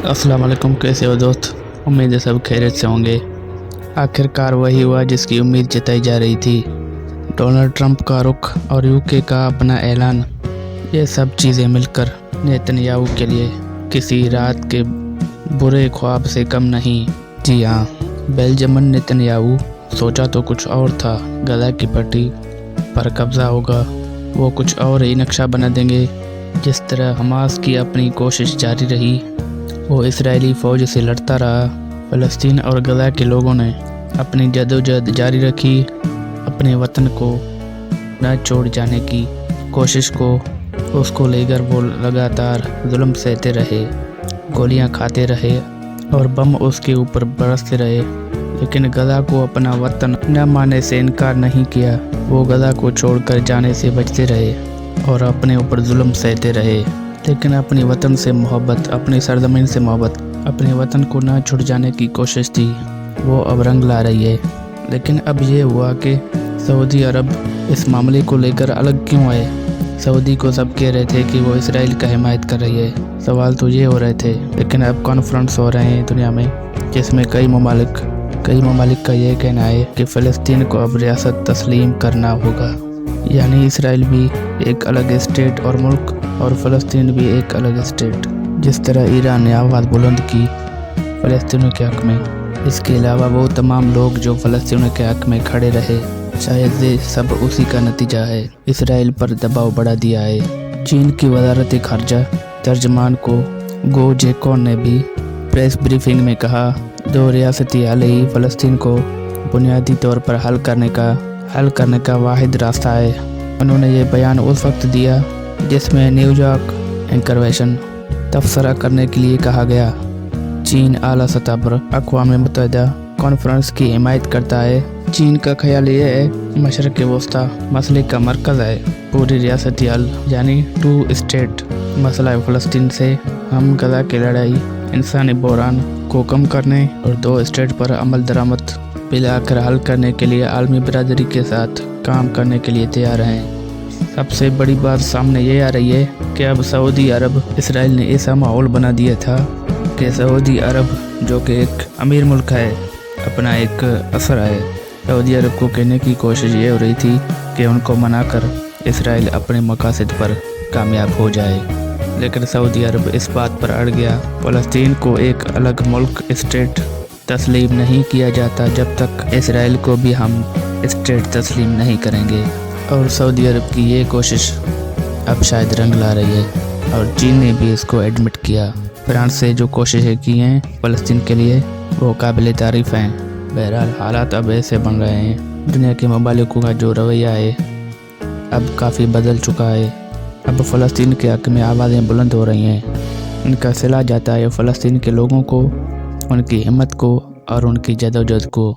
अस्सलाम वालेकुम, कैसे हो दोस्त। उम्मीद है सब खैरियत से होंगे। आखिरकार वही हुआ जिसकी उम्मीद जताई जा रही थी। डोनाल्ड ट्रंप का रुख और यूके का अपना ऐलान, ये सब चीज़ें मिलकर नेतन्याहू के लिए किसी रात के बुरे ख्वाब से कम नहीं। जी हाँ, बेंजामिन नेतन्याहू सोचा तो कुछ और था। गदा की पट्टी पर कब्जा होगा, वो कुछ और ही नक्शा बना देंगे। जिस तरह हमास की अपनी कोशिश जारी रही, वो इजरायली फ़ौज से लड़ता रहा। फ़लस्तीन और गजा के लोगों ने अपनी जदोजहद जारी रखी, अपने वतन को न छोड़ जाने की कोशिश को। उसको लेकर वो लगातार जुल्म सहते रहे, गोलियां खाते रहे और बम उसके ऊपर बरसते रहे, लेकिन गजा को अपना वतन न मानने से इनकार नहीं किया। वो गजा को छोड़कर जाने से बचते रहे और अपने ऊपर जुल्म सहते रहे, लेकिन अपने वतन से मोहब्बत, अपनी सरजमीन से मोहब्बत, अपने वतन को ना छुड़ जाने की कोशिश थी, वो अब रंग ला रही है। लेकिन अब ये हुआ कि सऊदी अरब इस मामले को लेकर अलग क्यों आए। सऊदी को सब कह रहे थे कि वो इसराइल का हिमायत कर रही है, सवाल तो ये हो रहे थे। लेकिन अब कॉन्फ्रेंस हो रहे हैं दुनिया में, जिसमें कई ममालिक का ये कहना है कि फ़लस्तीन को अब रियासत तस्लीम करना होगा, यानी इसराइल भी एक अलग स्टेट और मुल्क और फ़लस्तीन भी एक अलग स्टेट। जिस तरह ईरान ने आवाज़ बुलंद की फ़लस्तीनियों के हक़ में, इसके अलावा वो तमाम लोग जो फ़लस्तीनियों के हक़ में खड़े रहे, शायद ये सब उसी का नतीजा है। इसराइल पर दबाव बढ़ा दिया है। चीन की वज़ारत ख़ारजा तर्जमान को गो जेकॉन ने भी प्रेस ब्रीफिंग में कहा, दो रियासती हल ही फ़लस्तीन को बुनियादी तौर पर हल करने का वाहिद रास्ता है। उन्होंने ये बयान उस वक्त दिया जिसमें न्यूयॉर्क इंक्वेशन तबसरा करने के लिए कहा गया। चीन आला सतह पर अक़वाम मुत्तहिदा कॉन्फ्रेंस की हिमायत करता है। चीन का ख्याल ये है मशरक़ वस्ता मसले का मरकज़ है। पूरी रियासती हल यानी 2 स्टेट मसला फ़लस्तीन से हम गजा की लड़ाई, इंसानी बहरान को कम करने और 2 स्टेट पर अमल दरामद मिलाकर हल करने के लिए आलमी बिरादरी के साथ काम करने के लिए तैयार हैं। सबसे बड़ी बात सामने ये आ रही है कि अब सऊदी अरब, इसराइल ने ऐसा माहौल बना दिया था कि सऊदी अरब जो कि एक अमीर मुल्क है, अपना एक असर है। सऊदी अरब को कहने की कोशिश ये हो रही थी कि उनको मनाकर इसराइल अपने मकासद पर कामयाब हो जाए, लेकिन सऊदी अरब इस बात पर अड़ गया। फ़लस्तीन को एक अलग मुल्क, स्टेट तस्लीम नहीं किया जाता जब तक इसराइल को भी हम स्टेट तस्लीम नहीं करेंगे। और सऊदी अरब की ये कोशिश अब शायद रंग ला रही है और चीन ने भी इसको एडमिट किया। फ्रांस से जो कोशिशें की हैं फ़लस्तीन के लिए, वो काबिल तारीफ़ हैं। बहरहाल हालात अब ऐसे बन रहे हैं, दुनिया के ममालिकों का जो रवैया है अब काफ़ी बदल चुका है। अब फ़लस्तीन के हक़ में आवाज़ें बुलंद हो रही हैं। इनका सिला जाता है फ़लस्तीन के लोगों को, उनकी हिम्मत को और उनकी जदोजहद को।